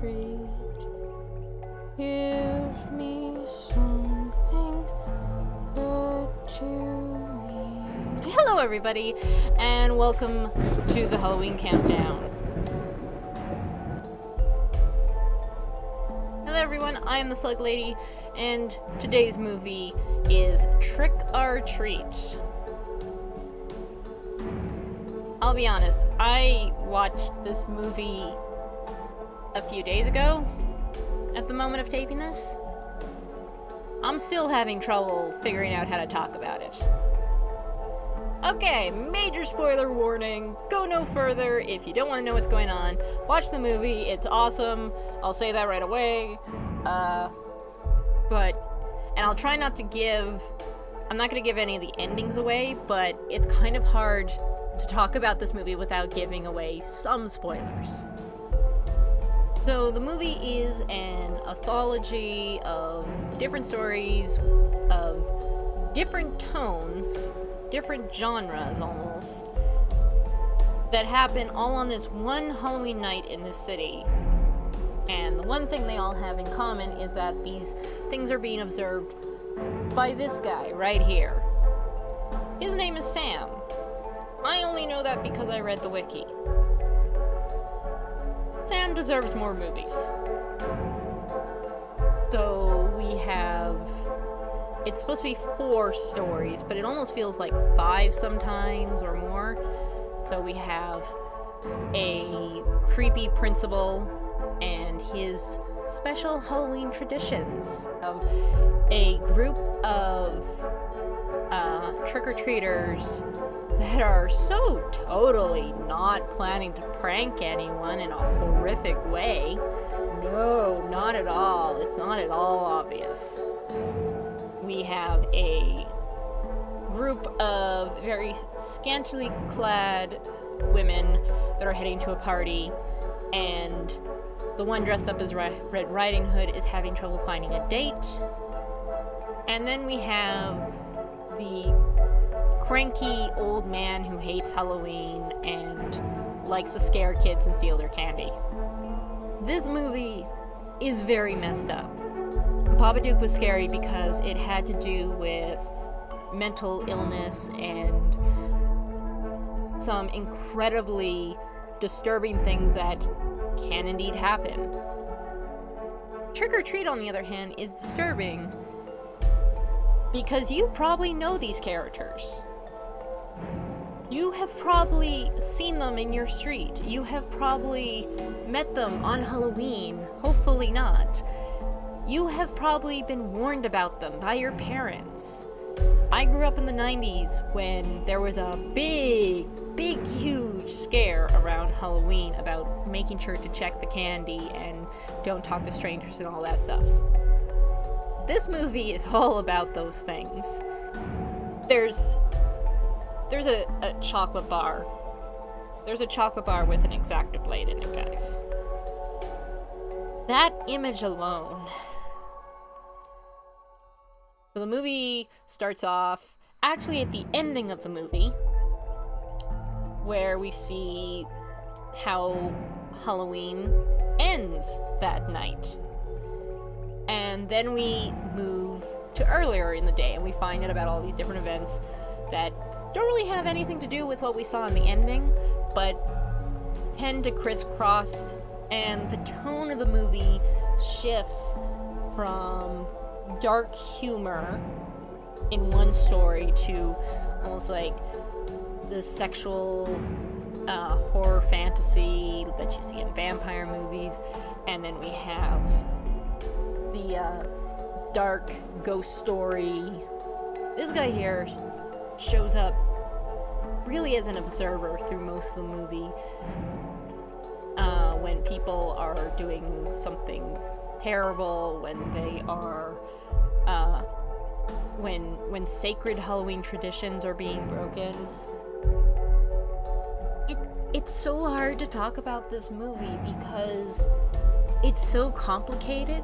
treat. Give me something good to eat. Hello everybody, and welcome to the Halloween Countdown. Hello everyone, I am the Slug Lady, and today's movie is Trick or Treat. I'll be honest, I watched this movie a few days ago, at the moment of taping this. I'm still having trouble figuring out how to talk about it. Okay, major spoiler warning, go no further if you don't want to know what's going on. Watch the movie, it's awesome, I'll say that right away. And I'll try not to I'm not going to give any of the endings away, but it's kind of hard to talk about this movie without giving away some spoilers. So the movie is an anthology of different stories, of different tones, different genres almost, that happen all on this one Halloween night in this city. And the one thing they all have in common is that these things are being observed by this guy right here. His name is Sam. I only know that because I read the wiki. Sam deserves more movies. So we have... It's supposed to be 4 stories, but it almost feels like 5 sometimes or more. So we have a creepy principal and his special Halloween traditions. Of a group of trick-or-treaters that are so totally not planning to prank anyone in a horrific way. No, not at all. It's not at all obvious. We have a group of very scantily clad women that are heading to a party, and the one dressed up as Red Riding Hood is having trouble finding a date. And then we have the cranky old man who hates Halloween and likes to scare kids and steal their candy. This movie is very messed up. Babadook was scary because it had to do with mental illness and some incredibly disturbing things that can indeed happen. Trick or Treat, on the other hand, is disturbing because you probably know these characters. You have probably seen them in your street. You have probably met them on Halloween. Hopefully not. You have probably been warned about them by your parents. I grew up in the 90s when there was a big, huge scare around Halloween about making sure to check the candy and don't talk to strangers and all that stuff. This movie is all about those things. There's a chocolate bar. There's a chocolate bar with an X-Acto blade in it, guys. That image alone. So the movie starts off, actually at the ending of the movie, where we see how Halloween ends that night. And then we move to earlier in the day, and we find out about all these different events that don't really have anything to do with what we saw in the ending, but tend to crisscross, and the tone of the movie shifts from dark humor in one story to almost like the sexual horror fantasy that you see in vampire movies, and then we have the dark ghost story. This guy here shows up really as an observer through most of the movie. When people are doing something terrible, when they are when sacred Halloween traditions are being broken. It's so hard to talk about this movie because it's so complicated.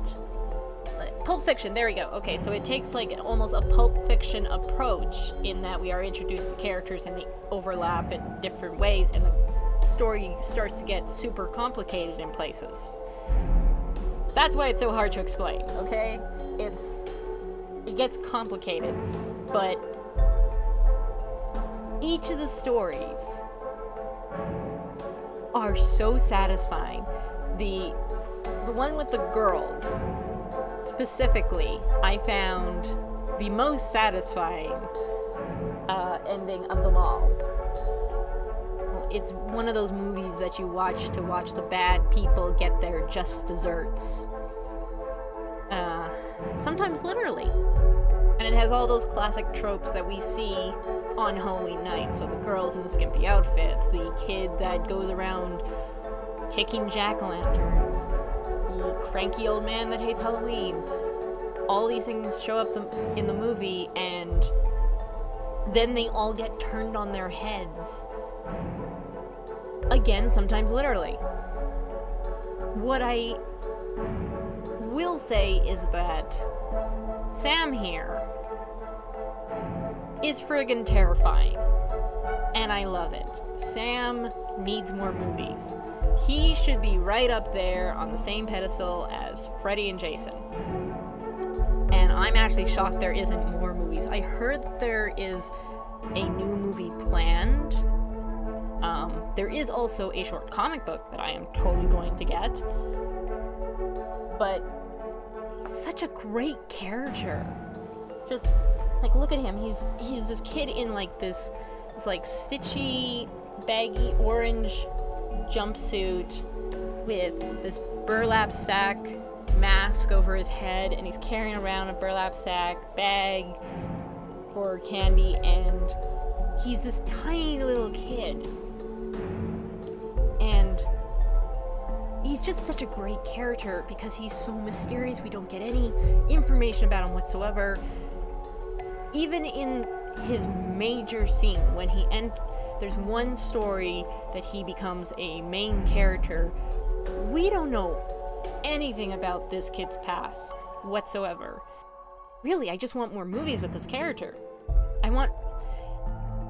Pulp Fiction, there we go. Okay, so it takes like almost a Pulp Fiction approach in that we are introduced to characters and they overlap in different ways, and the story starts to get super complicated in places. That's why it's so hard to explain, okay? It gets complicated, but each of the stories are so satisfying. The one with the girls, specifically, I found the most satisfying ending of them all. It's one of those movies that you watch to watch the bad people get their just desserts. Sometimes literally. And it has all those classic tropes that we see on Halloween night. So the girls in the skimpy outfits, the kid that goes around kicking jack-o'-lanterns, the cranky old man that hates Halloween. All these things show up in the movie, and then they all get turned on their heads. Again, sometimes literally. What I will say is that Sam here is friggin' terrifying, and I love it. Sam needs more movies. He should be right up there on the same pedestal as Freddy and Jason. And I'm actually shocked there isn't more movies. I heard that there is a new movie planned. There is also a short comic book that I am totally going to get. But such a great character. Just like, look at him. He's this kid in like this like stitchy, baggy orange jumpsuit with this burlap sack mask over his head, and he's carrying around a burlap sack bag for candy, and he's this tiny little kid. And he's just such a great character because he's so mysterious. We don't get any information about him whatsoever. Even in his major scene, when there's one story that he becomes a main character, we don't know anything about this kid's past whatsoever. Really, I just want more movies with this character. I want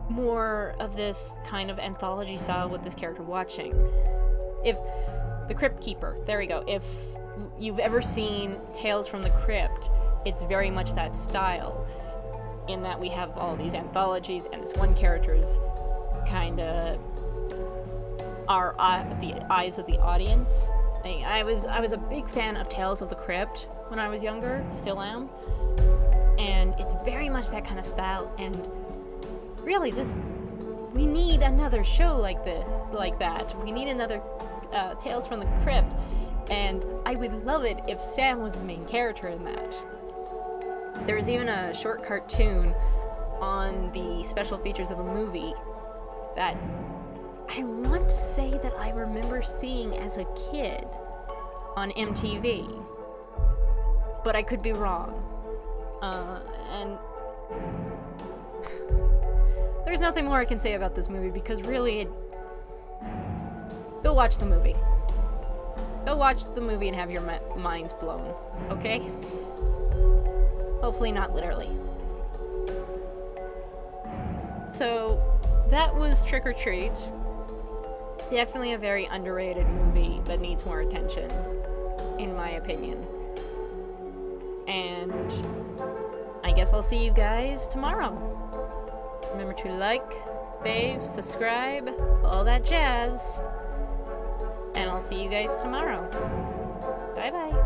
more of this kind of anthology style with this character watching. If The Crypt Keeper, there we go. If you've ever seen Tales from the Crypt, it's very much that style, in that we have all these anthologies, and this one character's kind of the eyes of the audience. I was a big fan of Tales of the Crypt when I was younger, still am, and it's very much that kind of style. And really, we need another show like that. We need another Tales from the Crypt, and I would love it if Sam was the main character in that. There was even a short cartoon on the special features of the movie that I want to say that I remember seeing as a kid on MTV, but I could be wrong. And there's nothing more I can say about this movie, because really, go watch the movie. Go watch the movie and have your minds blown, okay? Hopefully not literally. So, that was Trick or Treat. Definitely a very underrated movie that needs more attention, in my opinion. And I guess I'll see you guys tomorrow. Remember to like, fave, subscribe, all that jazz. And I'll see you guys tomorrow. Bye-bye.